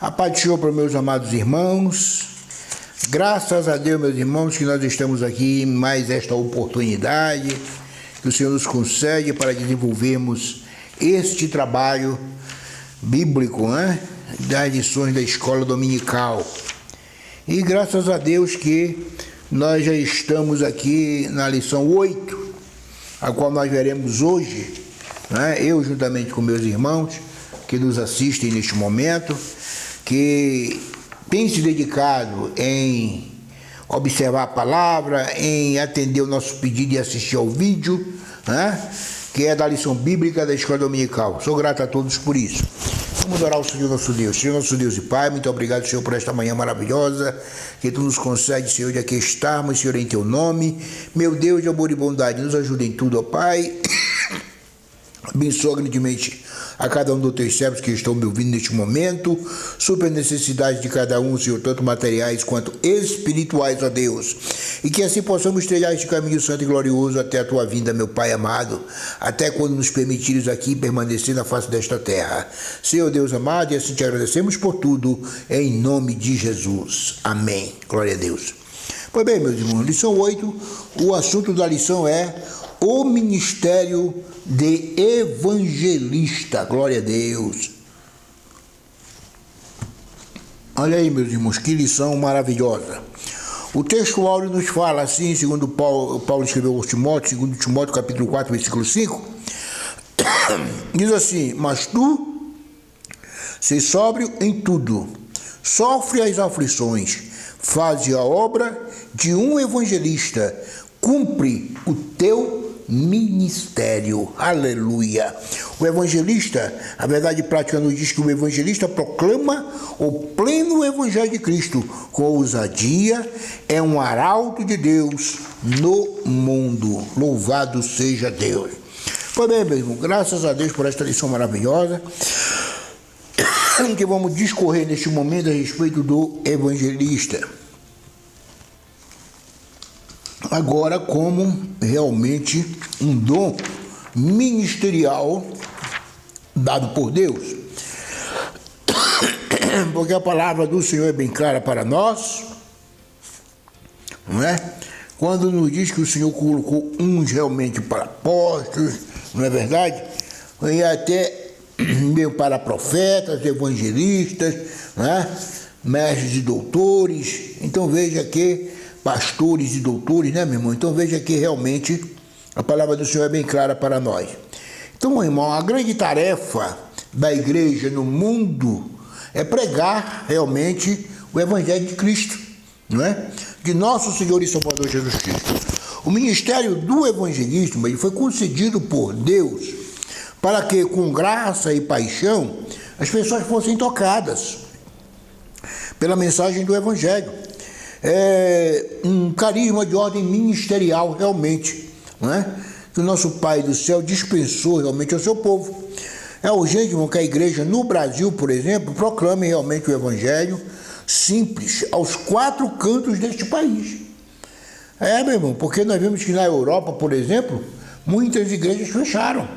A paz do Senhor para meus amados irmãos. Graças a Deus, meus irmãos, que nós estamos aqui em mais esta oportunidade que o Senhor nos concede para desenvolvermos este trabalho bíblico, das lições da escola dominical. E graças a Deus que nós já estamos aqui na lição 8, a qual nós veremos hoje, eu juntamente com meus irmãos que nos assistem neste momento, que tem se dedicado em observar a palavra, em atender o nosso pedido e assistir ao vídeo, que é da lição bíblica da escola dominical. Sou grato a todos por isso. Vamos orar ao Senhor nosso Deus. Senhor nosso Deus e Pai, muito obrigado, Senhor, por esta manhã maravilhosa que Tu nos concede, Senhor, de aqui estarmos, Senhor, em Teu nome. Meu Deus de amor e bondade, nos ajuda em tudo, ó Pai. Abençoa grandemente a cada um dos teus servos que estão me ouvindo neste momento, supra a necessidade de cada um, Senhor, tanto materiais quanto espirituais, ó Deus, e que assim possamos trilhar este caminho santo e glorioso até a Tua vinda, meu Pai amado, até quando nos permitires aqui permanecer na face desta terra. Senhor Deus amado, e assim te agradecemos por tudo, em nome de Jesus. Amém. Glória a Deus. Pois bem, meus irmãos, lição 8, o assunto da lição é o ministério de evangelista. Glória a Deus. Olha aí, meus irmãos, que lição maravilhosa. O texto áureo nos fala assim, segundo Paulo escreveu aos Timóteo, segundo Timóteo capítulo 4, versículo 5, diz assim: mas tu, se sóbrio em tudo, sofre as aflições, faze a obra de um evangelista, cumpre o teu ministério. Aleluia. O evangelista, a verdade prática nos diz que o evangelista proclama o pleno evangelho de Cristo com ousadia, é um arauto de Deus no mundo. Louvado seja Deus. Pois bem, meu irmão, graças a Deus por esta lição maravilhosa que vamos discorrer neste momento a respeito do evangelista. Agora, como realmente um dom ministerial dado por Deus. Porque a palavra do Senhor é bem clara para nós, não é? Quando nos diz que o Senhor colocou uns realmente para apóstolos, não é verdade? E até mesmo para profetas, evangelistas, não é? Mestres e doutores. Então veja que pastores e doutores, meu irmão? Então veja que realmente a palavra do Senhor é bem clara para nós. Então, meu irmão, a grande tarefa da igreja no mundo é pregar realmente o evangelho de Cristo, não é? De nosso Senhor e Salvador Jesus Cristo. O ministério do evangelismo ele foi concedido por Deus para que, com graça e paixão, as pessoas fossem tocadas pela mensagem do evangelho. É um carisma de ordem ministerial, realmente, não é? Que o nosso Pai do céu dispensou realmente ao seu povo. É urgente, irmão, que a igreja no Brasil, por exemplo, proclame realmente o evangelho simples aos 4 cantos deste país. Meu irmão, porque nós vemos que na Europa, por exemplo, muitas igrejas fecharam,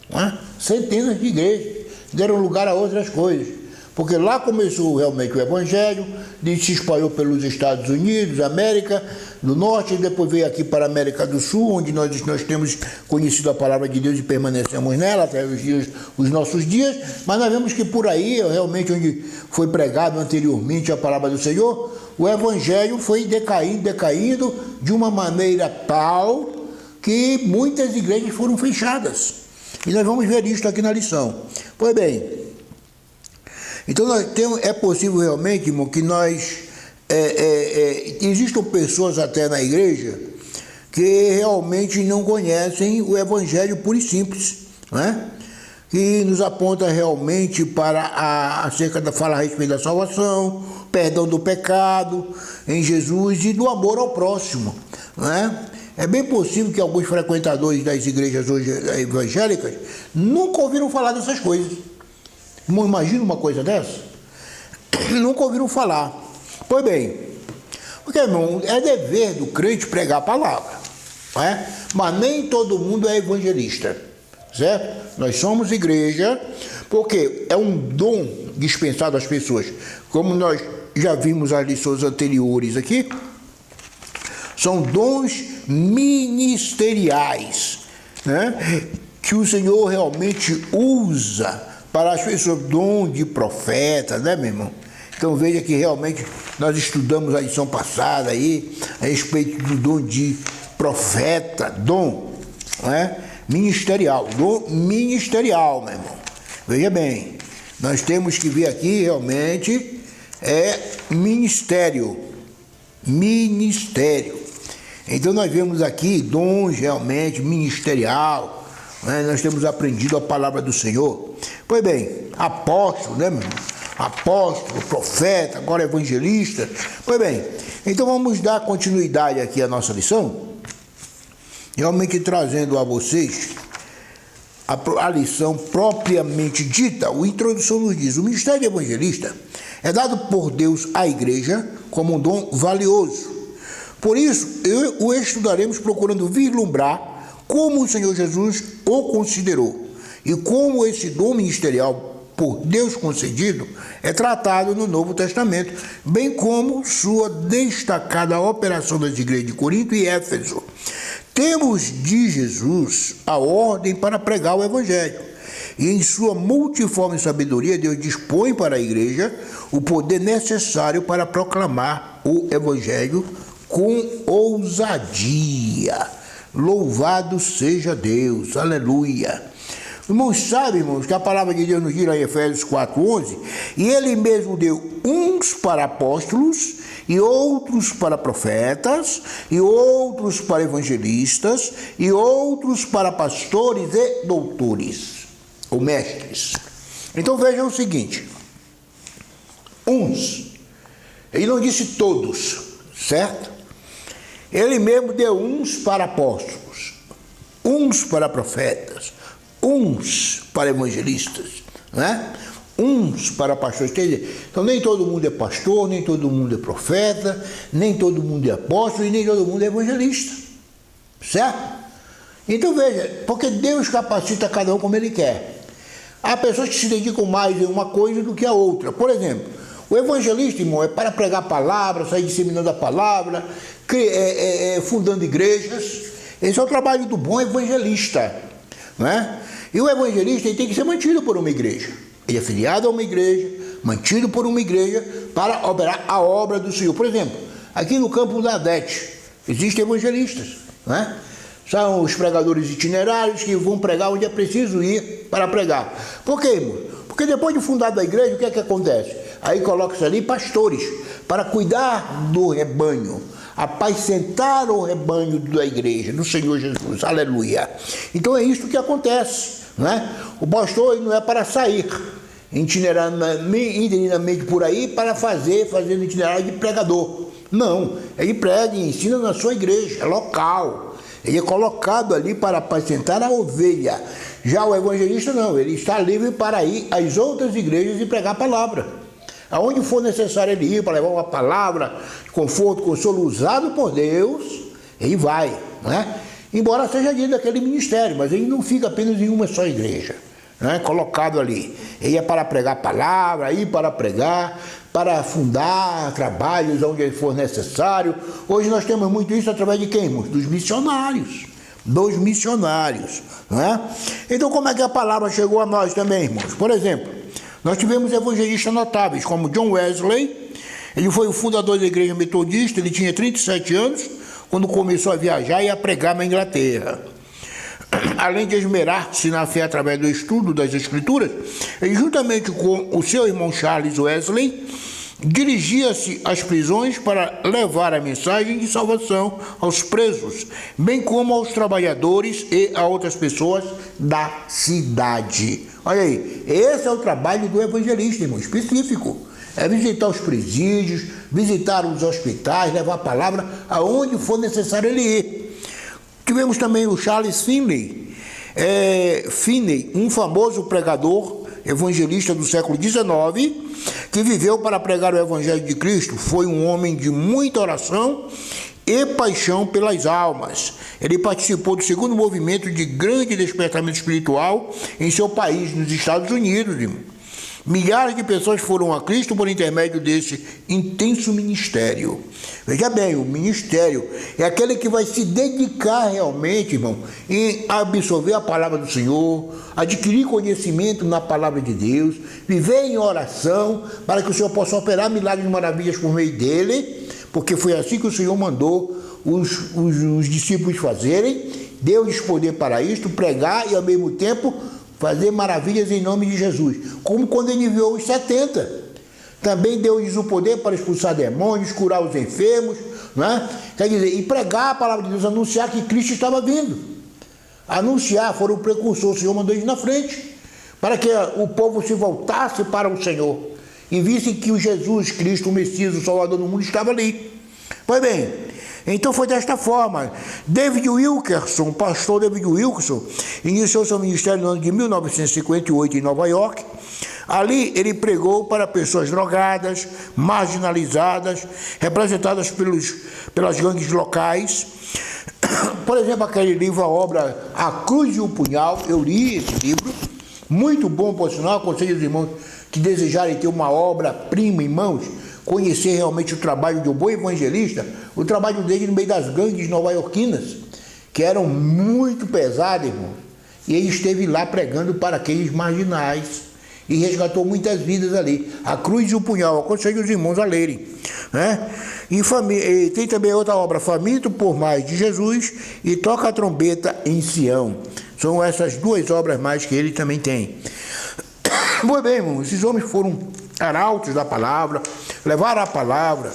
não é? Centenas de igrejas deram lugar a outras coisas. Porque lá começou realmente o evangelho, se espalhou pelos Estados Unidos, América do Norte, e depois veio aqui para a América do Sul, onde nós temos conhecido a palavra de Deus e permanecemos nela até os nossos dias. Mas nós vemos que por aí, realmente onde foi pregado anteriormente a palavra do Senhor, o evangelho foi decaindo de uma maneira tal que muitas igrejas foram fechadas. E nós vamos ver isso aqui na lição. Pois bem, então é possível realmente, irmão, que existam pessoas até na igreja que realmente não conhecem o evangelho puro e simples, né? Que nos aponta realmente para falar a respeito da salvação, perdão do pecado em Jesus e do amor ao próximo, né? É bem possível que alguns frequentadores das igrejas hoje evangélicas nunca ouviram falar dessas coisas. Imagina uma coisa dessa? Nunca ouviram falar. Pois bem, porque, irmão, é dever do crente pregar a palavra, não é? Mas nem todo mundo é evangelista, certo? Nós somos igreja, porque é um dom dispensado às pessoas. Como nós já vimos as lições anteriores aqui, são dons ministeriais, né? Que o Senhor realmente usa para as pessoas, dom de profeta, né, meu irmão? Então veja que realmente nós estudamos a lição passada aí a respeito do dom de profeta, dom, né? Ministerial, dom ministerial, meu irmão. Veja bem, nós temos que ver aqui realmente ministério. Então nós vemos aqui dons realmente ministerial, né? Nós temos aprendido a palavra do Senhor. Pois bem, apóstolo, né, meu irmão? Apóstolo, profeta, agora evangelista. Pois bem, então vamos dar continuidade aqui à nossa lição, realmente trazendo a vocês a lição propriamente dita. A introdução nos diz: o ministério de evangelista é dado por Deus à igreja como um dom valioso. Por isso, o estudaremos procurando vislumbrar como o Senhor Jesus o considerou e como esse dom ministerial por Deus concedido é tratado no Novo Testamento, bem como sua destacada operação das igrejas de Corinto e Éfeso. Temos de Jesus a ordem para pregar o Evangelho, e em sua multiforme sabedoria Deus dispõe para a igreja o poder necessário para proclamar o Evangelho com ousadia. Louvado seja Deus, aleluia. Irmãos, sabem, irmãos, que a palavra de Deus nos diz lá em Efésios 4:11, e ele mesmo deu uns para apóstolos, e outros para profetas, e outros para evangelistas, e outros para pastores e doutores, ou mestres. Então vejam o seguinte, uns, ele não disse todos, certo? Ele mesmo deu uns para apóstolos, uns para profetas, uns para evangelistas, né? Uns para pastores. Então nem todo mundo é pastor, nem todo mundo é profeta, nem todo mundo é apóstolo e nem todo mundo é evangelista, certo? Então veja, porque Deus capacita cada um como Ele quer. Há pessoas que se dedicam mais em uma coisa do que a outra. Por exemplo, o evangelista, irmão, é para pregar a palavra, sair disseminando a palavra, fundando igrejas. Esse é o trabalho do bom evangelista, né? E o evangelista ele tem que ser mantido por uma igreja. Ele é filiado a uma igreja, mantido por uma igreja para operar a obra do Senhor. Por exemplo, aqui no campo da Adete, existem evangelistas, né? São os pregadores itinerários que vão pregar onde é preciso ir para pregar. Por quê, irmão? Porque depois de fundada a igreja, o que é que acontece? Aí coloca-se ali pastores para cuidar do rebanho, apacentar o rebanho da igreja, do Senhor Jesus, aleluia. Então é isso que acontece, né? O pastor não é para sair itinerariamente por aí para fazendo itinerário de pregador. Não, ele prega e ensina na sua igreja, local. Ele é colocado ali para apacentar a ovelha. Já o evangelista não, ele está livre para ir às outras igrejas e pregar a palavra. Aonde for necessário ele ir para levar uma palavra, conforto, consolo usado por Deus, ele vai, né? Embora seja dentro daquele ministério, mas ele não fica apenas em uma só igreja, né? Colocado ali. Ele é para pregar a palavra, ir para pregar, para fundar trabalhos onde for necessário. Hoje nós temos muito isso através de quem, irmãos? Dos missionários. Dos missionários, né? Então como é que a palavra chegou a nós também, irmãos? Por exemplo, nós tivemos evangelistas notáveis, como John Wesley. Ele foi o fundador da igreja metodista, ele tinha 37 anos, quando começou a viajar e a pregar na Inglaterra. Além de esmerar-se na fé através do estudo das Escrituras, ele, juntamente com o seu irmão Charles Wesley, dirigia-se às prisões para levar a mensagem de salvação aos presos, bem como aos trabalhadores e a outras pessoas da cidade. Olha aí, esse é o trabalho do evangelista, irmão, específico. É visitar os presídios, visitar os hospitais, levar a palavra aonde for necessário ele ir. Tivemos também o Charles Finney, um famoso pregador evangelista do século XIX, que viveu para pregar o Evangelho de Cristo. Foi um homem de muita oração e paixão pelas almas. Ele participou do segundo movimento de grande despertamento espiritual em seu país, nos Estados Unidos. Milhares de pessoas foram a Cristo por intermédio desse intenso ministério. Veja bem, o ministério é aquele que vai se dedicar realmente, irmão, em absorver a palavra do Senhor, adquirir conhecimento na palavra de Deus, viver em oração, para que o Senhor possa operar milagres e maravilhas por meio dele, porque foi assim que o Senhor mandou os discípulos fazerem. Deu-lhes poder para isto, pregar e ao mesmo tempo fazer maravilhas em nome de Jesus, como quando ele enviou os 70. Também deu-lhes o poder para expulsar demônios, curar os enfermos, não é? Quer dizer, e pregar a palavra de Deus, anunciar que Cristo estava vindo. Anunciar, foram o precursor, o Senhor mandou eles na frente, para que o povo se voltasse para o Senhor e visse que o Jesus Cristo, o Messias, o Salvador do mundo, estava ali. Pois bem, então foi desta forma. David Wilkerson, o pastor David Wilkerson, iniciou seu ministério no ano de 1958 em Nova York. Ali ele pregou para pessoas drogadas, marginalizadas, representadas pelas gangues locais. Por exemplo, aquele livro, a obra A Cruz e o Punhal, eu li esse livro, muito bom, por sinal. Aconselho os irmãos que desejarem ter uma obra-prima em mãos, conhecer realmente o trabalho de um bom evangelista, o trabalho dele no meio das gangues nova-iorquinas, que eram muito pesadas, irmão. E ele esteve lá pregando para aqueles marginais e resgatou muitas vidas ali. A Cruz e o Punhal, aconselho os irmãos a lerem, né? E tem também outra obra, Faminto por Mais de Jesus e Toca a Trombeta em Sião. São essas duas obras mais que ele também tem. Muito bem, irmão, esses homens foram arautos da palavra, levaram a palavra,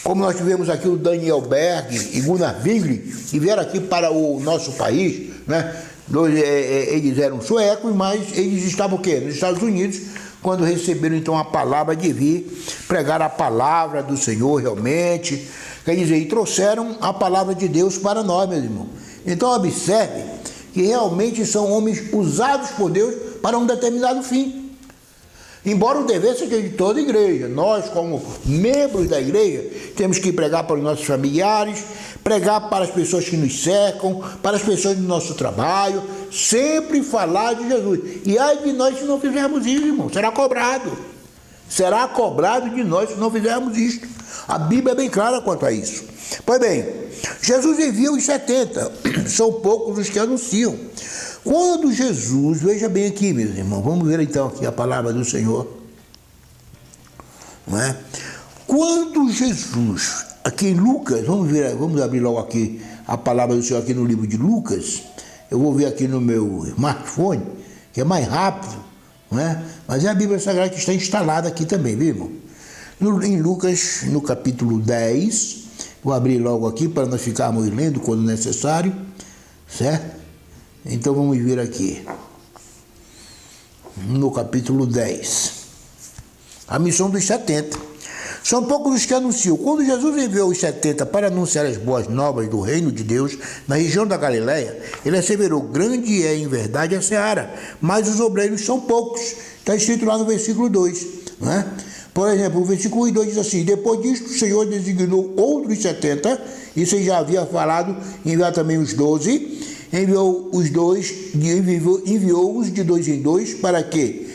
como nós tivemos aqui o Daniel Berg e Gunnar Wingli, que vieram aqui para o nosso país, né? Eles eram suecos, mas eles estavam o quê? Nos Estados Unidos, quando receberam então a palavra de vir pregar a palavra do Senhor realmente, quer dizer, e trouxeram a palavra de Deus para nós, meus irmãos. Então observe que realmente são homens usados por Deus para um determinado fim. Embora o dever seja de toda a igreja, nós como membros da igreja temos que pregar para os nossos familiares, pregar para as pessoas que nos cercam, para as pessoas do nosso trabalho, sempre falar de Jesus. E ai de nós se não fizermos isso, irmão, será cobrado. Será cobrado de nós se não fizermos isto. A Bíblia é bem clara quanto a isso. Pois bem, Jesus envia os 70, são poucos os que anunciam. Quando Jesus, veja bem aqui, meus irmãos, vamos ver então aqui a palavra do Senhor, não é? Quando Jesus, aqui em Lucas, vamos abrir logo aqui a palavra do Senhor aqui no livro de Lucas, eu vou ver aqui no meu smartphone, que é mais rápido, não é? Mas é a Bíblia Sagrada que está instalada aqui também, viu, irmão? Em Lucas, no capítulo 10, vou abrir logo aqui para nós ficarmos lendo quando necessário, certo? Então vamos ver aqui, no capítulo 10, a missão dos 70. São poucos os que anunciam. Quando Jesus enviou os 70 para anunciar as boas novas do reino de Deus na região da Galileia, ele asseverou: grande é em verdade a seara, mas os obreiros são poucos. Está escrito lá no versículo 2, não é? Por exemplo, o versículo 2 diz assim: depois disto o Senhor designou outros 70, isso ele já havia falado, enviar também os 12, enviou-os de dois em dois para que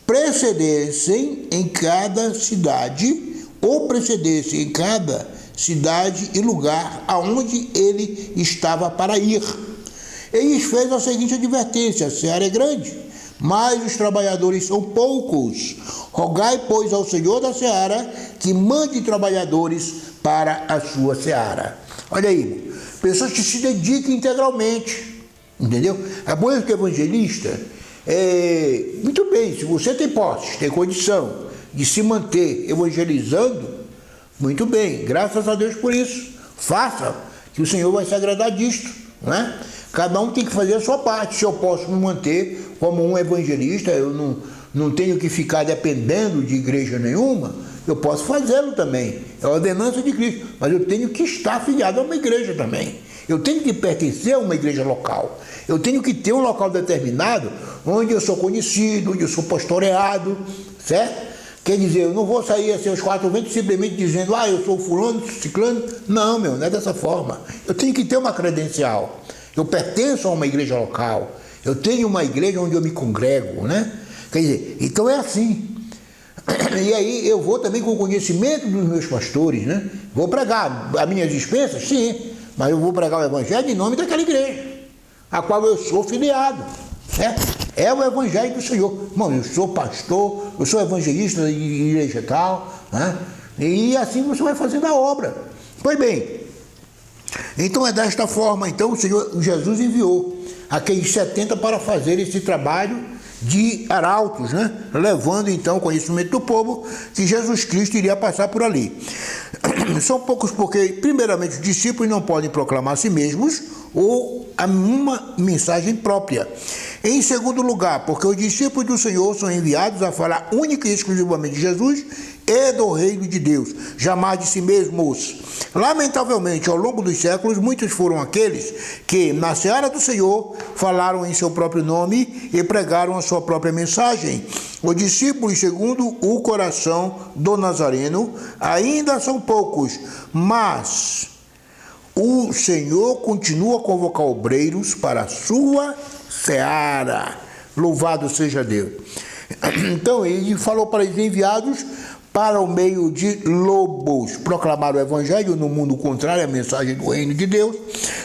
precedessem em cada cidade, ou precedessem em cada cidade e lugar aonde ele estava para ir. Eles fez a seguinte advertência: a seara é grande, mas os trabalhadores são poucos. Rogai, pois, ao Senhor da seara que mande trabalhadores para a sua seara. Olha aí, pessoas que se dedicam integralmente, entendeu? É bom que o evangelista, muito bem, se você tem posses, tem condição de se manter evangelizando, muito bem, graças a Deus por isso. Faça, que o Senhor vai se agradar disto, não é? Cada um tem que fazer a sua parte. Se eu posso me manter como um evangelista, eu não tenho que ficar dependendo de igreja nenhuma, eu posso fazê-lo também. É a ordenança de Cristo, mas eu tenho que estar afiliado a uma igreja também. Eu tenho que pertencer a uma igreja local. Eu tenho que ter um local determinado onde eu sou conhecido, onde eu sou pastoreado, certo? Quer dizer, eu não vou sair assim aos quatro ventos simplesmente dizendo: eu sou fulano, ciclano. Não, não é dessa forma. Eu tenho que ter uma credencial. Eu pertenço a uma igreja local. Eu tenho uma igreja onde eu me congrego, né? Quer dizer, então é assim. E aí eu vou também com o conhecimento dos meus pastores, né? Vou pregar as minhas dispensas, sim, mas eu vou pregar o evangelho em nome daquela igreja, a qual eu sou filiado, certo? É o evangelho do Senhor. Irmão, eu sou pastor, eu sou evangelista da igreja tal, né? E assim você vai fazendo a obra. Pois bem, então é desta forma, então o Senhor Jesus enviou aqueles 70 para fazer esse trabalho de arautos, né? Levando então o conhecimento do povo que Jesus Cristo iria passar por ali. São poucos porque, primeiramente, os discípulos não podem proclamar a si mesmos ou uma mensagem própria. Em segundo lugar, porque os discípulos do Senhor são enviados a falar única e exclusivamente de Jesus e do reino de Deus, jamais de si mesmos. Lamentavelmente, ao longo dos séculos, muitos foram aqueles que, na seara do Senhor, falaram em seu próprio nome e pregaram a sua própria mensagem. Os discípulos, segundo o coração do Nazareno, ainda são poucos, mas o Senhor continua a convocar obreiros para a sua seara. Louvado seja Deus. Então, ele falou para os enviados para o meio de lobos proclamar o evangelho no mundo contrário à mensagem do reino de Deus.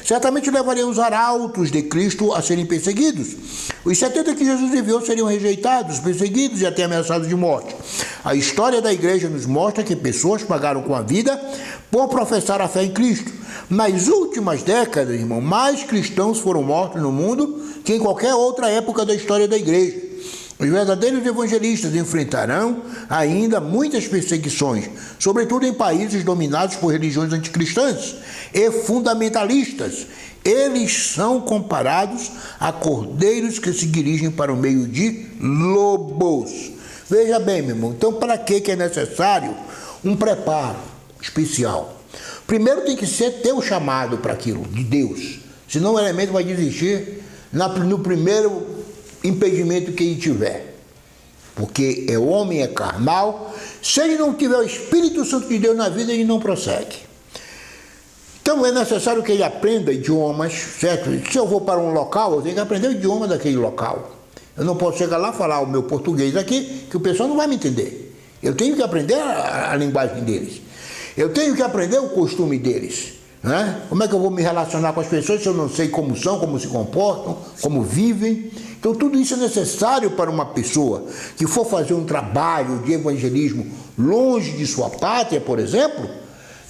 Certamente levaria os arautos de Cristo a serem perseguidos. Os 70 que Jesus enviou seriam rejeitados, perseguidos e até ameaçados de morte. A história da igreja nos mostra que pessoas pagaram com a vida por professar a fé em Cristo. Nas últimas décadas, irmão, mais cristãos foram mortos no mundo que em qualquer outra época da história da igreja. Os verdadeiros evangelistas enfrentarão ainda muitas perseguições, sobretudo em países dominados por religiões anticristãs e fundamentalistas. Eles são comparados a cordeiros que se dirigem para o meio de lobos. Veja bem, meu irmão, então para que é necessário um preparo especial? Primeiro tem que ter o chamado para aquilo, de Deus. Senão o elemento vai desistir no primeiro impedimento que ele tiver. Porque o homem é carnal. Se ele não tiver o Espírito Santo de Deus na vida, ele não prossegue. Então é necessário que ele aprenda idiomas, certo? Se eu vou para um local, eu tenho que aprender o idioma daquele local. Eu não posso chegar lá e falar o meu português aqui, que o pessoal não vai me entender. Eu tenho que aprender a linguagem deles. Eu tenho que aprender o costume deles. Né? Como é que eu vou me relacionar com as pessoas se eu não sei como são, como se comportam, como vivem? Então tudo isso é necessário para uma pessoa que for fazer um trabalho de evangelismo longe de sua pátria, por exemplo,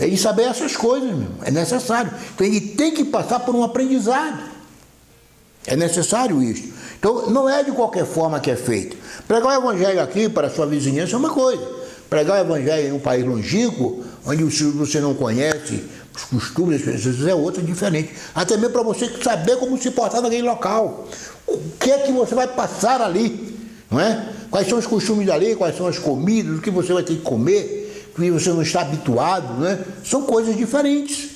ele saber essas coisas, meu. É necessário. Então ele tem que passar por um aprendizado. É necessário isso. Então não é de qualquer forma que é feito. Pregar o evangelho aqui para a sua vizinhança é uma coisa. Pregar o evangelho em um país longínquo, onde você não conhece os costumes das pessoas, é outra diferente. Até mesmo para você saber como se portar naquele local. O que é que você vai passar ali, não é? Quais são os costumes dali, quais são as comidas, o que você vai ter que comer, que você não está habituado, não é? São coisas diferentes.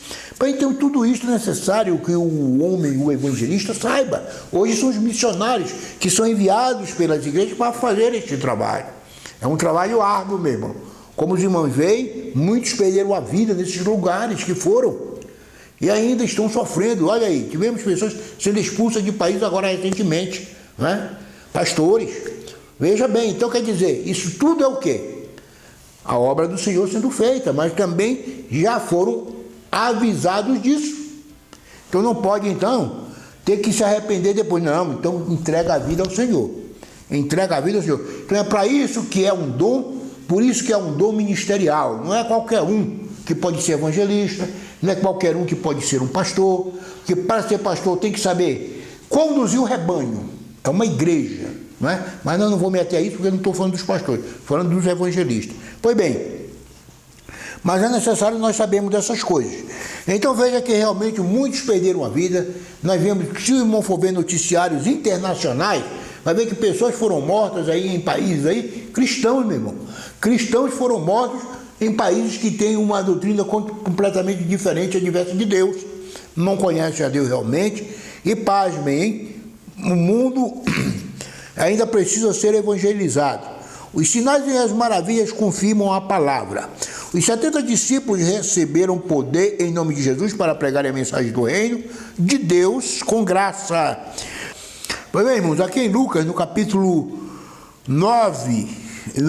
Então tudo isso é necessário que o homem, o evangelista, saiba. Hoje são os missionários que são enviados pelas igrejas para fazer este trabalho. É um trabalho árduo, meu irmão. Como os irmãos veem, muitos perderam a vida nesses lugares que foram e ainda estão sofrendo. Olha aí, tivemos pessoas sendo expulsas de país agora recentemente, né? Pastores. Veja bem, então quer dizer, isso tudo é o quê? A obra do Senhor sendo feita, mas também já foram avisados disso. Então não pode, então, ter que se arrepender depois. Não, então entrega a vida ao Senhor. Entrega a vida ao Senhor. Então é para isso que é um dom. Por isso que é um dom ministerial. Não é qualquer um que pode ser evangelista, não é qualquer um que pode ser um pastor, que para ser pastor tem que saber conduzir o rebanho. É uma igreja, não é? Mas eu não vou me ater a isso porque eu não estou falando dos pastores, estou falando dos evangelistas. Pois bem, mas é necessário nós sabermos dessas coisas. Então veja que realmente muitos perderam a vida. Nós vemos, se o irmão for ver noticiários internacionais, vai ver que pessoas foram mortas aí em países aí, cristãos, meu irmão. Cristãos foram mortos em países que têm uma doutrina completamente diferente, adversa de Deus. Não conhecem a Deus realmente. E pasmem, hein? O mundo ainda precisa ser evangelizado. Os sinais e as maravilhas confirmam a palavra. Os 70 discípulos receberam poder em nome de Jesus para pregar a mensagem do reino de Deus com graça. Pois bem, irmãos, aqui em Lucas, no capítulo 9,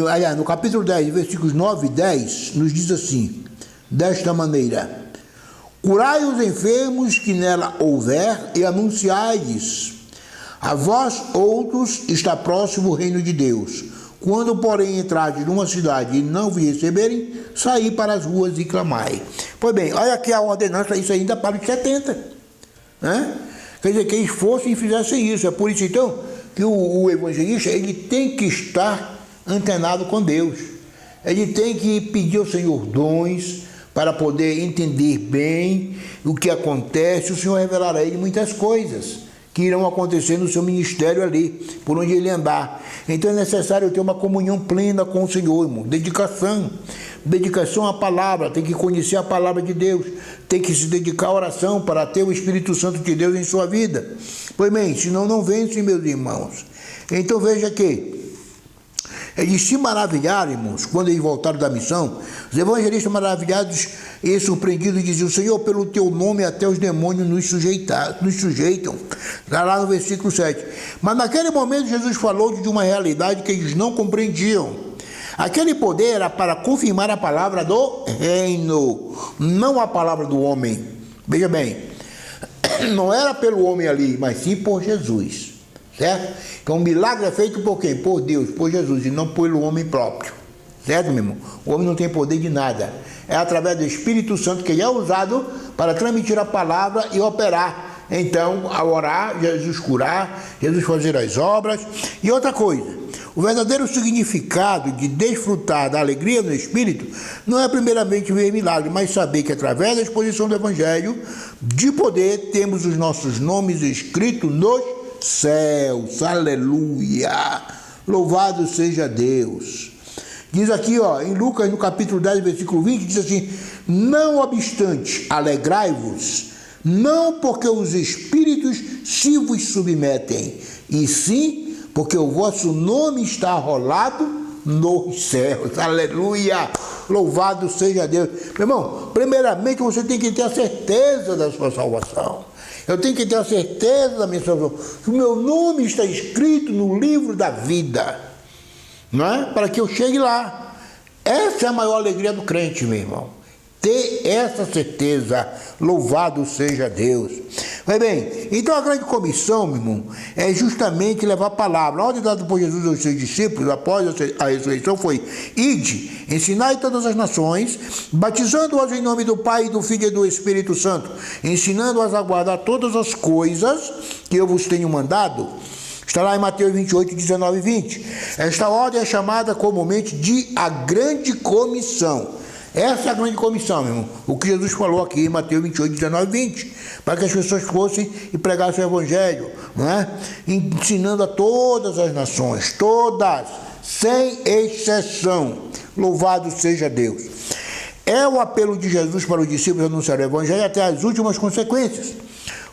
aliás, no capítulo 10, versículos 9 e 10, nos diz assim, desta maneira: curai os enfermos que nela houver e anunciai-lhes: a vós outros está próximo o reino de Deus. Quando, porém, entrardes numa cidade e não vos receberem, saí para as ruas e clamai. Pois bem, olha aqui a ordenança, isso ainda para os 70. Né? Quer dizer, que eles fossem e fizessem isso. É por isso, então, que o evangelista, ele tem que estar antenado com Deus. Ele tem que pedir ao Senhor dons para poder entender bem o que acontece. O Senhor revelará a ele muitas coisas que irão acontecer no seu ministério ali, por onde ele andar. Então é necessário ter uma comunhão plena com o Senhor, irmão. Dedicação à palavra, tem que conhecer a palavra de Deus, tem que se dedicar à oração para ter o Espírito Santo de Deus em sua vida. Pois bem, senão não vence, meus irmãos. Então veja que eles se maravilharam, irmãos, quando eles voltaram da missão. Os evangelistas maravilhados e surpreendidos diziam: Senhor, pelo teu nome até os demônios nos sujeitam. Está lá no versículo 7. Mas naquele momento Jesus falou de uma realidade que eles não compreendiam. Aquele poder era para confirmar a palavra do reino, não a palavra do homem. Veja bem, não era pelo homem ali, mas sim por Jesus. Certo? Então o milagre é feito por quem? Por Deus, por Jesus, e não pelo homem próprio. Certo, meu irmão? O homem não tem poder de nada. É através do Espírito Santo que ele é usado para transmitir a palavra e operar. Então, ao orar, Jesus curar, Jesus fazer as obras. E outra coisa, o verdadeiro significado de desfrutar da alegria no Espírito não é primeiramente ver milagre, mas saber que através da exposição do Evangelho de poder temos os nossos nomes escritos nos céus. Aleluia! Louvado seja Deus. Diz aqui, ó, em Lucas, no capítulo 10, versículo 20, diz assim: não obstante, alegrai-vos, não porque os espíritos se vos submetem, e sim porque o vosso nome está arrolado nos céus. Aleluia! Louvado seja Deus. Meu irmão, primeiramente você tem que ter a certeza da sua salvação. Eu tenho que ter a certeza da minha salvação, que o meu nome está escrito no livro da vida, não é? Para que eu chegue lá. Essa é a maior alegria do crente, meu irmão. Ter essa certeza. Louvado seja Deus. Mas bem, então a grande comissão, meu irmão, é justamente levar a palavra. A ordem dada por Jesus aos seus discípulos após a ressurreição foi: ide, ensinai todas as nações, batizando-as em nome do Pai, do Filho e do Espírito Santo, ensinando-as a guardar todas as coisas que eu vos tenho mandado. Está lá em Mateus 28, 19 e 20. Esta ordem é chamada comumente de a grande comissão. Essa é a grande comissão, meu irmão. O que Jesus falou aqui em Mateus 28, 19 e 20. Para que as pessoas fossem e pregassem o Evangelho, não é? Ensinando a todas as nações, todas, sem exceção. Louvado seja Deus. É o apelo de Jesus para os discípulos anunciar o Evangelho até as últimas consequências.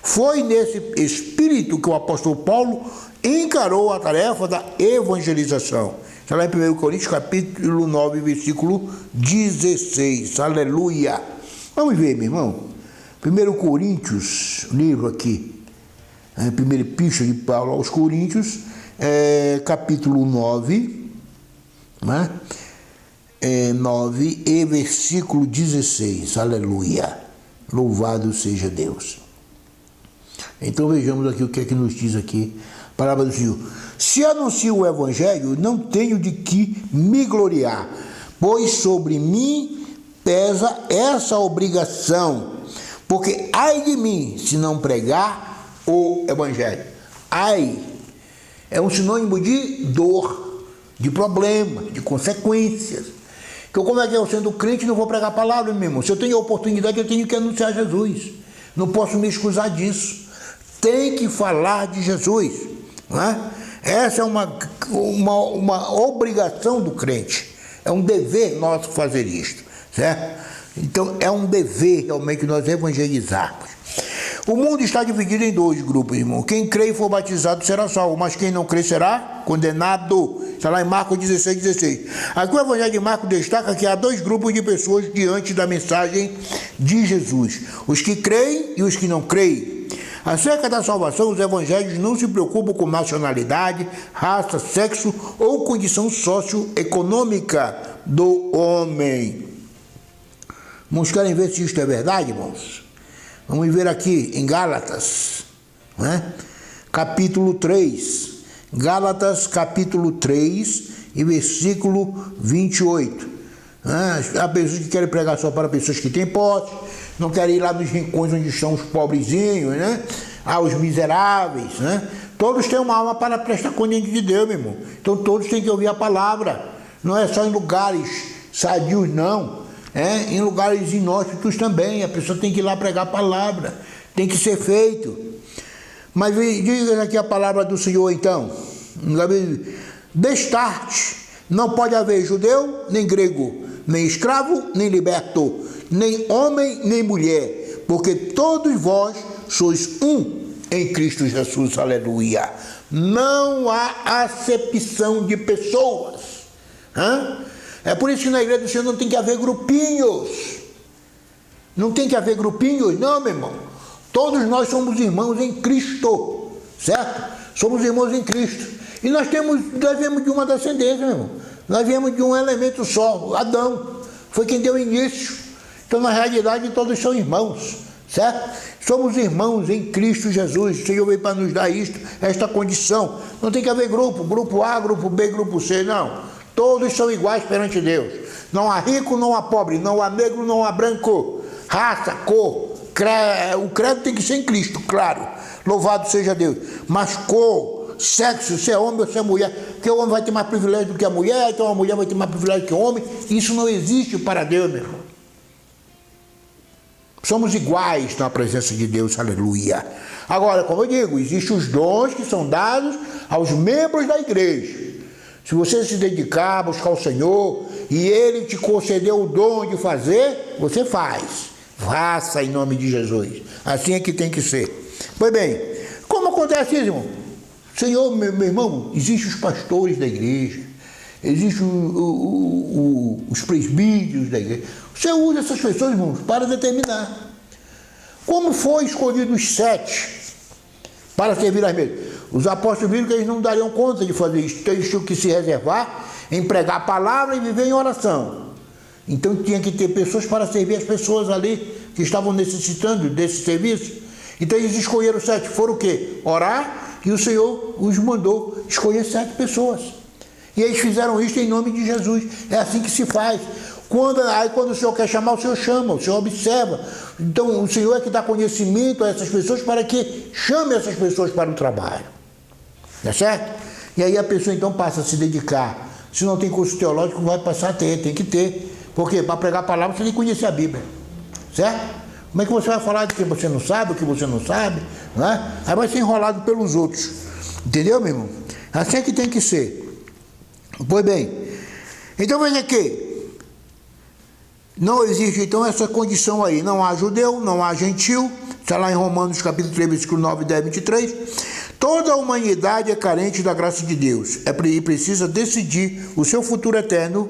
Foi nesse espírito que o apóstolo Paulo encarou a tarefa da evangelização. Está lá em 1 Coríntios, capítulo 9, versículo 16. Aleluia! Vamos ver, meu irmão. 1 Coríntios, livro aqui, a primeira epístola de Paulo aos Coríntios, capítulo 9, né? 9 e versículo 16. Aleluia! Louvado seja Deus. Então vejamos aqui o que é que nos diz aqui a palavra do Senhor. Se anuncio o Evangelho, não tenho de que me gloriar, pois sobre mim pesa essa obrigação, porque ai de mim se não pregar o Evangelho. Ai é um sinônimo de dor, de problema, de consequências. Então, como é que eu, sendo crente, não vou pregar a palavra, meu irmão? Se eu tenho a oportunidade, eu tenho que anunciar Jesus. Não posso me excusar disso. Tem que falar de Jesus, não é? Essa é uma obrigação do crente. É um dever nosso fazer isto, certo? Então, é um dever realmente nós evangelizarmos. O mundo está dividido em dois grupos, irmão. Quem crê e for batizado será salvo, mas quem não crê será condenado. Está lá em Marcos 16, 16. Aqui o Evangelho de Marcos destaca que há dois grupos de pessoas diante da mensagem de Jesus: os que creem e os que não creem. Acerca da salvação, os evangelhos não se preocupam com nacionalidade, raça, sexo ou condição socioeconômica do homem. Irmãos, querem ver se isto é verdade, irmãos? Vamos ver aqui em Gálatas, né? Capítulo 3. Gálatas, capítulo 3 e versículo 28. Há pessoas que querem pregar só para pessoas que têm posse, não querem ir lá nos rincões onde estão os pobrezinhos, né? Os miseráveis, né? Todos têm uma alma para prestar conta diante de Deus, meu irmão. Então todos têm que ouvir a palavra. Não é só em lugares sadios, não. Em lugares inóspitos também. A pessoa tem que ir lá pregar a palavra. Tem que ser feito. Mas diga aqui a palavra do Senhor, então. Destarte. Não pode haver judeu, nem grego, nem escravo, nem liberto, nem homem, nem mulher, porque todos vós sois um em Cristo Jesus, aleluia. Não há acepção de pessoas. É por isso que na igreja do Senhor não tem que haver grupinhos. Não tem que haver grupinhos, não, meu irmão. Todos nós somos irmãos em Cristo, certo? Somos irmãos em Cristo. E nós viemos de uma descendência, meu irmão. Nós viemos de um elemento só, Adão. Foi quem deu início. Então, na realidade, todos são irmãos, certo? Somos irmãos em Cristo Jesus. O Senhor veio para nos dar esta condição. Não tem que haver grupo A, grupo B, grupo C, não. Todos são iguais perante Deus. Não há rico, não há pobre, não há negro, não há branco, raça, cor. O credo tem que ser em Cristo, claro. Louvado seja Deus. Mas cor, sexo, se é homem ou se é mulher, que o homem vai ter mais privilégio do que a mulher, então a mulher vai ter mais privilégio do que o homem. Isso não existe para Deus, meu irmão. Somos iguais na presença de Deus, aleluia. Agora, como eu digo, existem os dons que são dados aos membros da igreja. Se você se dedicar, buscar o Senhor, e Ele te concedeu o dom de fazer, você faz. Faça em nome de Jesus. Assim é que tem que ser. Pois bem, como acontece isso, irmão? Senhor, meu irmão, existem os pastores da igreja, existem os presbíteros da igreja. O Senhor usa essas pessoas, irmãos, para determinar. Como foi escolhido os 7 para servir as mesas? Os apóstolos viram que eles não dariam conta de fazer isso. Então eles tinham que se reservar em pregar a palavra e viver em oração. Então tinha que ter pessoas para servir as pessoas ali que estavam necessitando desse serviço. Então eles escolheram 7. Foram o quê? Orar, e o Senhor os mandou escolher 7 pessoas. E eles fizeram isso em nome de Jesus. É assim que se faz. Quando o Senhor quer chamar, o Senhor chama, o Senhor observa. Então o Senhor é que dá conhecimento a essas pessoas para que chame essas pessoas para o trabalho. Tá certo? E aí a pessoa então passa a se dedicar. Se não tem curso teológico, vai passar a ter, tem que ter. Porque para pregar a palavra você tem que conhecer a Bíblia. Certo? Como é que você vai falar de que você não sabe, o que você não sabe? Não é? Aí vai ser enrolado pelos outros. Entendeu, meu irmão? Assim é que tem que ser. Pois bem, então veja aqui. Não existe então essa condição aí. Não há judeu, não há gentil. Está lá em Romanos capítulo 3, versículo 9, 10, 23. Toda a humanidade é carente da graça de Deus. E precisa decidir o seu futuro eterno,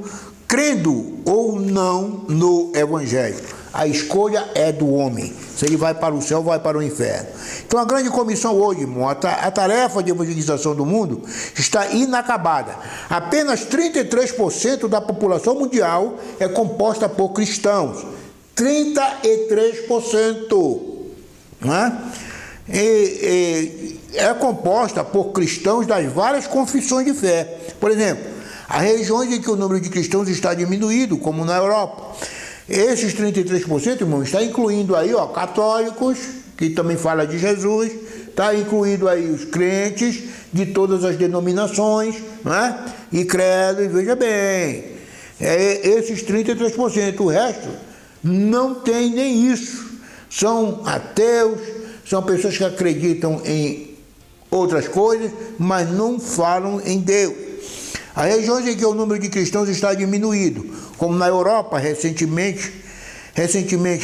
crendo ou não no Evangelho. A escolha é do homem. Se ele vai para o céu, vai para o inferno. Então a grande comissão hoje, irmão, a tarefa de evangelização do mundo está inacabada. Apenas 33% da população mundial é composta por cristãos. 33%. Né? É composta por cristãos das várias confissões de fé. Por exemplo, há regiões em que o número de cristãos está diminuído, como na Europa. Esses 33%, irmão, está incluindo aí, católicos, que também fala de Jesus, está incluindo aí os crentes de todas as denominações, né? E credos, veja bem, esses 33%, o resto não tem nem isso. São ateus, são pessoas que acreditam em outras coisas, mas não falam em Deus. Há regiões em que o número de cristãos está diminuído, como na Europa, recentemente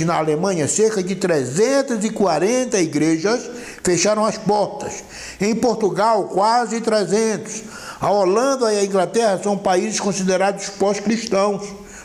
na Alemanha, cerca de 340 igrejas fecharam as portas. Em Portugal, quase 300. A Holanda e a Inglaterra são países considerados pós-cristãos.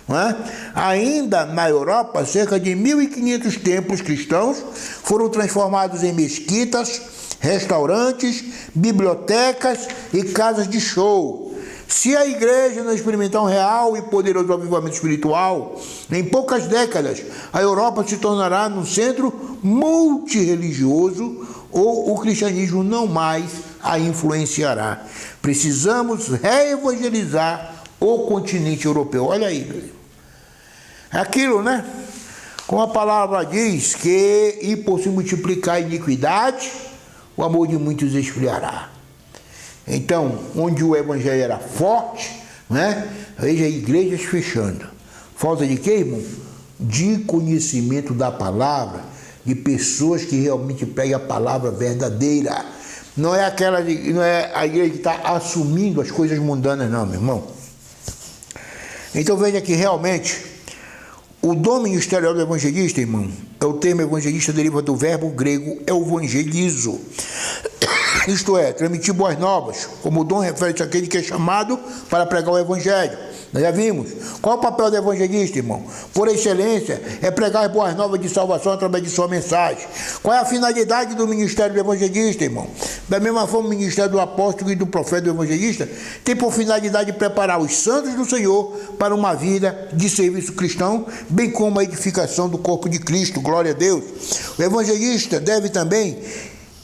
não é? Ainda na Europa, cerca de 1.500 templos cristãos foram transformados em mesquitas, restaurantes, bibliotecas e casas de show. Se a igreja não experimentar um real e poderoso avivamento espiritual, em poucas décadas, a Europa se tornará um centro multirreligioso ou o cristianismo não mais a influenciará. Precisamos reevangelizar o continente europeu. Olha aí, meu irmão. Aquilo, né? Como a palavra diz que, e por se multiplicar a iniquidade, o amor de muitos esfriará. Então, onde o evangelho era forte, né? Veja igrejas fechando. Falta de quê, irmão? De conhecimento da palavra, de pessoas que realmente pegam a palavra verdadeira. Não é não é a igreja que está assumindo as coisas mundanas, não, meu irmão. Então veja que realmente o dom ministerial do evangelista, irmão, o termo evangelista deriva do verbo grego evangelizo. Isto é, transmitir boas novas, como o dom refere-se àquele que é chamado para pregar o evangelho. Nós já vimos. Qual é o papel do evangelista, irmão? Por excelência, é pregar as boas novas de salvação através de sua mensagem. Qual é a finalidade do ministério do evangelista, irmão? Da mesma forma, o ministério do apóstolo e do profeta do evangelista tem por finalidade preparar os santos do Senhor para uma vida de serviço cristão, bem como a edificação do corpo de Cristo. Glória a Deus. O evangelista deve também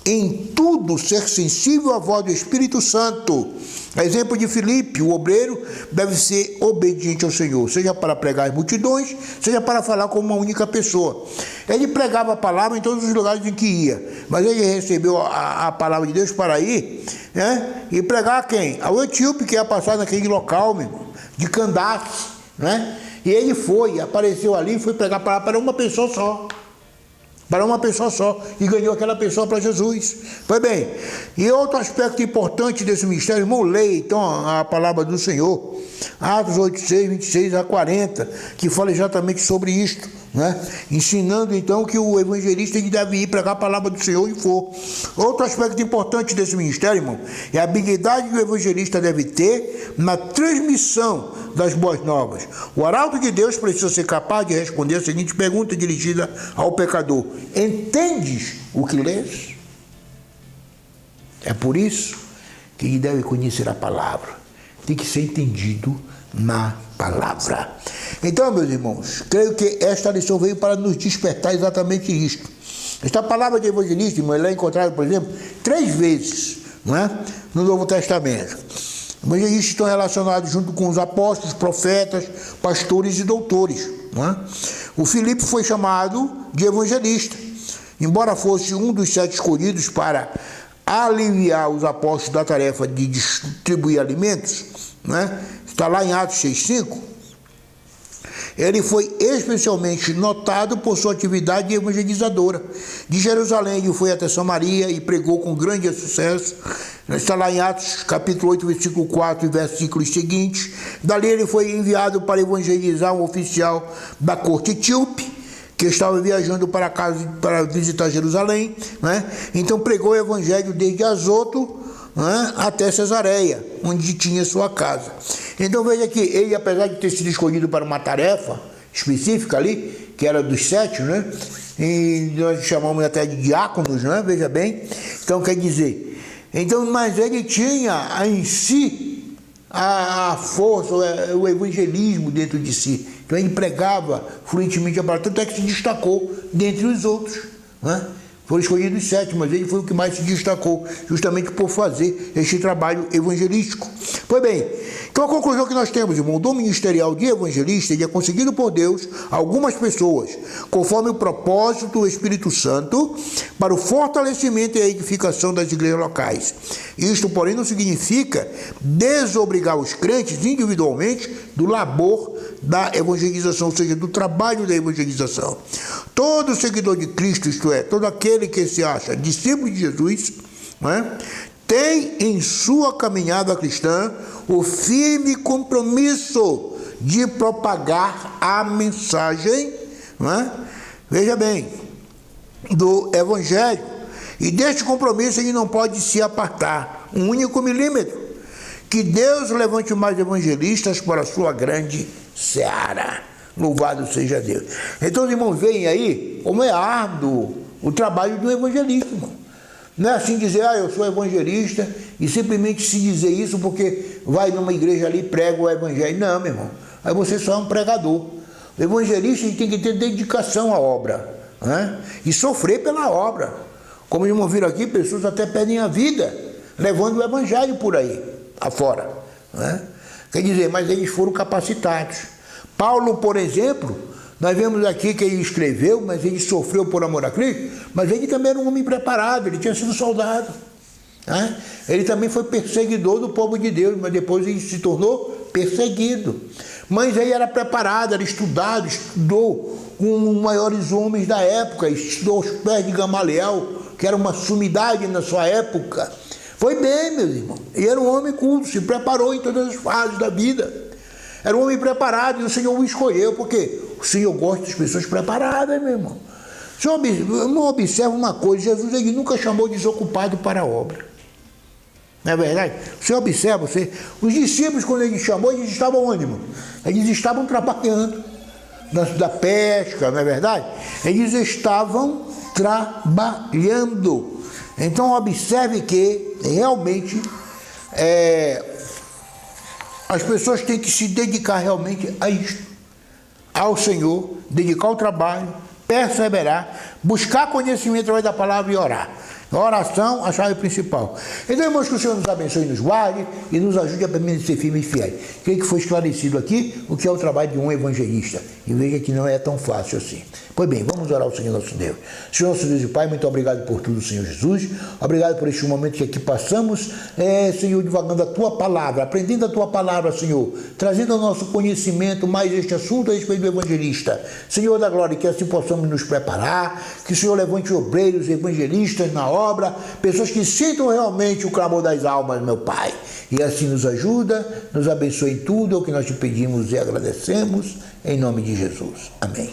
em tudo ser sensível à voz do Espírito Santo. A exemplo de Filipe, o obreiro deve ser obediente ao Senhor, seja para pregar as multidões, seja para falar com uma única pessoa. Ele pregava a palavra em todos os lugares em que ia, mas ele recebeu a palavra de Deus para ir, né? E pregar a quem? Ao etíope que ia passar naquele local, meu irmão, de Candace, né? E ele foi, apareceu ali e foi pregar a palavra para uma pessoa só. Para uma pessoa só, e ganhou aquela pessoa para Jesus. Pois bem, e outro aspecto importante desse ministério, irmão, leia então a palavra do Senhor, Atos 8:6, 26 a 40, que fala exatamente sobre isto, né? Ensinando então que o evangelista ele deve ir pregar a palavra do Senhor e for. Outro aspecto importante desse ministério, irmão, é a habilidade que o evangelista deve ter na transmissão das boas novas. O arauto de Deus precisa ser capaz de responder a seguinte pergunta dirigida ao pecador: entendes o que lês? É por isso que ele deve conhecer a palavra. Tem que ser entendido na palavra. Então, meus irmãos, creio que esta lição veio para nos despertar exatamente isto. Esta palavra de evangelista, irmão, ela é encontrada, por exemplo, 3 vezes, não é? No Novo Testamento. Os evangelistas estão relacionados junto com os apóstolos, profetas, pastores e doutores, não é? O Filipe foi chamado de evangelista, embora fosse um dos 7 escolhidos para aliviar os apóstolos da tarefa de distribuir alimentos, né? Está lá em Atos 6:5. Ele foi especialmente notado por sua atividade evangelizadora. De Jerusalém ele foi até Samaria e pregou com grande sucesso. Está lá em Atos capítulo 8, versículo 4 e versículos seguintes. Dali ele foi enviado para evangelizar um oficial da corte etíope, que estava viajando para visitar Jerusalém, né? Então pregou o evangelho desde Azoto, né, até Cesareia, onde tinha sua casa. Então veja que ele, apesar de ter sido escolhido para uma tarefa específica ali, que era dos 7, né? E nós chamamos até de diáconos, né? Veja bem. Então quer dizer, então, mas ele tinha em si a força, o evangelismo dentro de si. Então ele pregava fluentemente a palavra, tanto é que se destacou dentre os outros, né? Foram escolhidos 7, mas ele foi o que mais se destacou, justamente por fazer este trabalho evangelístico. Pois bem, então a conclusão que nós temos, irmão, o dom ministerial de evangelista ele é conseguido por Deus a algumas pessoas, conforme o propósito do Espírito Santo, para o fortalecimento e a edificação das igrejas locais. Isto, porém, não significa desobrigar os crentes individualmente do labor da evangelização, ou seja, do trabalho da evangelização. Todo seguidor de Cristo, isto é, todo aquele que se acha discípulo de Jesus, né, tem em sua caminhada cristã o firme compromisso de propagar a mensagem, né, veja bem, do Evangelho. E deste compromisso ele não pode se apartar um único milímetro. Que Deus levante mais evangelistas para a sua grande seara. Louvado seja Deus. Então os irmãos veem aí como é árduo o trabalho do evangelista, irmão. Não é assim dizer, eu sou evangelista, e simplesmente se dizer isso porque vai numa igreja ali e prega o evangelho. Não, meu irmão. Aí você só é um pregador. O evangelista tem que ter dedicação à obra, né? E sofrer pela obra. Como os irmãos viram aqui, pessoas até perdem a vida levando o evangelho por aí, afora, né? Quer dizer, mas eles foram capacitados. Paulo, por exemplo, nós vemos aqui que ele escreveu, mas ele sofreu por amor a Cristo, mas ele também era um homem preparado, ele tinha sido soldado, né? Ele também foi perseguidor do povo de Deus, mas depois ele se tornou perseguido. Mas ele era preparado, era estudado, estudou com os maiores homens da época, estudou aos pés de Gamaliel, que era uma sumidade na sua época. Foi bem, meus irmãos. Ele era um homem culto, se preparou em todas as fases da vida. Era um homem preparado e o Senhor o escolheu, porque o Senhor gosta das pessoas preparadas, meu irmão. O Senhor não observa uma coisa, Jesus ele nunca chamou desocupado para a obra. Não é verdade? O Senhor observa, os discípulos, quando ele chamou, eles estavam onde, irmão? Eles estavam trabalhando da pesca, não é verdade? Eles estavam trabalhando. Então observe que realmente as pessoas têm que se dedicar realmente a isto, ao Senhor, dedicar ao trabalho, perseverar, buscar conhecimento através da palavra e orar. A oração, a chave principal. Então, irmãos, que o Senhor nos abençoe e nos guarde e nos ajude a permanecer firmes e fiéis. Creio que foi esclarecido aqui o que é o trabalho de um evangelista. E veja que não é tão fácil assim. Pois bem, vamos orar ao Senhor nosso Deus. Senhor nosso Deus e Pai, muito obrigado por tudo, Senhor Jesus. Obrigado por este momento que aqui passamos, Senhor, divagando a Tua palavra, aprendendo a Tua palavra, Senhor, trazendo ao nosso conhecimento mais este assunto a respeito do evangelista. Senhor da glória, que assim possamos nos preparar, que o Senhor levante obreiros, evangelistas na obra, pessoas que sintam realmente o clamor das almas, meu Pai. E assim nos ajuda, nos abençoe em tudo, é o que nós te pedimos e agradecemos, em nome de Jesus. Amém.